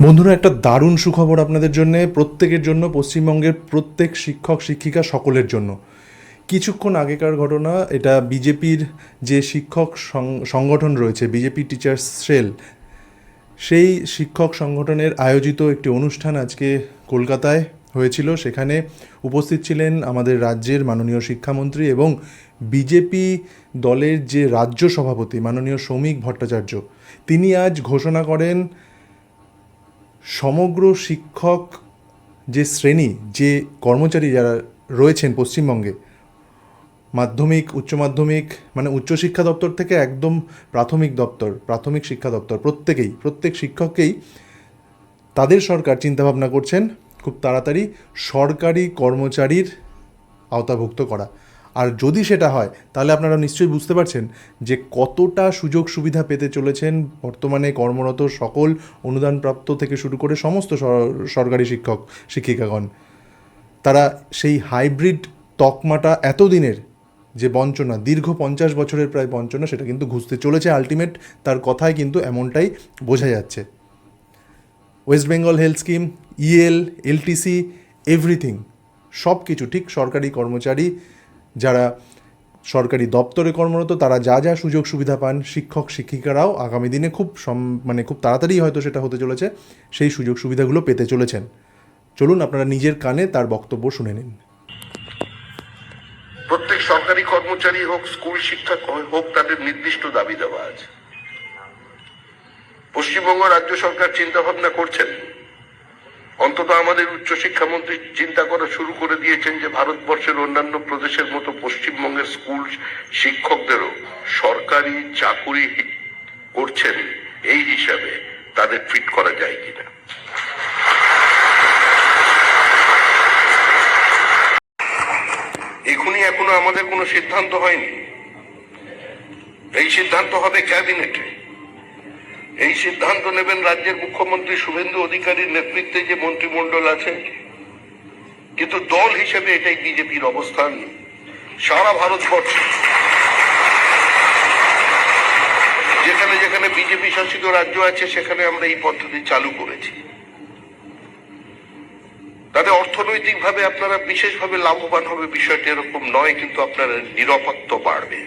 বন্ধুরা, একটা দারুণ সুখবর আপনাদের জন্য, প্রত্যেকের জন্য, পশ্চিমবঙ্গের প্রত্যেক শিক্ষক শিক্ষিকা সকলের জন্য। কিছুক্ষণ আগেকার ঘটনা, এটা বিজেপির যে শিক্ষক সংগঠন রয়েছে, বিজেপি টিচার্স সেল, সেই শিক্ষক সংগঠনের আয়োজিত একটি অনুষ্ঠান আজকে কলকাতায় হয়েছিল। সেখানে উপস্থিত ছিলেন আমাদের রাজ্যের মাননীয় শিক্ষামন্ত্রী এবং বিজেপি দলের যে রাজ্য সভাপতি মাননীয় শ্রমিক ভট্টাচার্য। তিনি আজ ঘোষণা করেন সমগ্র শিক্ষক যে শ্রেণী, যে কর্মচারী যারা রয়েছেন পশ্চিমবঙ্গে, মাধ্যমিক, উচ্চ মাধ্যমিক, মানে উচ্চশিক্ষা দপ্তর থেকে একদম প্রাথমিক দপ্তর, প্রাথমিক শিক্ষা দপ্তর, প্রত্যেক শিক্ষককেই তাদের সরকার চিন্তাভাবনা করছেন খুব তাড়াতাড়ি সরকারি কর্মচারীর আওতাভুক্ত করা। আর যদি সেটা হয় তাহলে আপনারা নিশ্চয়ই বুঝতে পারছেন যে কতটা সুযোগ সুবিধা পেতে চলেছেন বর্তমানে কর্মরত সকল অনুদানপ্রাপ্ত থেকে শুরু করে সমস্ত সরকারি শিক্ষক শিক্ষিকাগণ। তারা সেই হাইব্রিড তকমাটা, এতদিনের যে বঞ্চনা, দীর্ঘ 50 বছরের প্রায় বঞ্চনা, সেটা কিন্তু ঘুচতে চলেছে। আলটিমেট তার কথায় কিন্তু এমনটাই বোঝা যাচ্ছে। West Bengal health scheme, El, LTC, everything, সব কিছু ঠিক সরকারি কর্মচারী যারা সরকারি দপ্তরে কর্মরত তারা যা যা সুযোগ সুবিধা পান, শিক্ষক শিক্ষিকারাও আগামী দিনে খুব তাড়াতাড়ি হয়তো সেটা হতে চলেছে, সেই সুযোগ সুবিধাগুলো পেতে চলেছেন। চলুন আপনারা নিজের কানে তার বক্তব্য শুনে নিন। প্রত্যেক সরকারি কর্মচারী হোক, স্কুল শিক্ষক হোক, তাদের নির্দিষ্ট দাবি দেওয়া আছে। পশ্চিমবঙ্গ রাজ্য সরকার চিন্তা ভাবনা করছেন, অন্তত আমাদের উচ্চশিক্ষামন্ত্রী চিন্তা করা শুরু করে দিয়েছেন যে ভারতবর্ষের অন্যান্য প্রদেশের মতো পশ্চিমবঙ্গের স্কুল শিক্ষকদেরও সরকারি চাকুরি করছেন এই হিসাবে তাদের ফিট করা যায় কিনা। এখনো আমাদের কোনো সিদ্ধান্ত হয়নি। এই সিদ্ধান্ত হবে ক্যাবিনেটে। এই সিদ্ধান্ত নেবেন রাজ্যের মুখ্যমন্ত্রী শুভেন্দু অধিকারীর নেতৃত্বে যে মন্ত্রিমণ্ডল আছে। কিন্তু দল হিসেবে এটাই বিজেপির অবস্থান। সারা ভারতবর্ষে যেখানে যেখানে বিজেপি শাসিত রাজ্য আছে সেখানে আমরা এই পদ্ধতি চালু করেছি। তাতে অর্থনৈতিকভাবে আপনারা বিশেষভাবে লাভবান হবে বিষয়টি এরকম নয়, কিন্তু আপনারা নিরাপত্তা বাড়বে।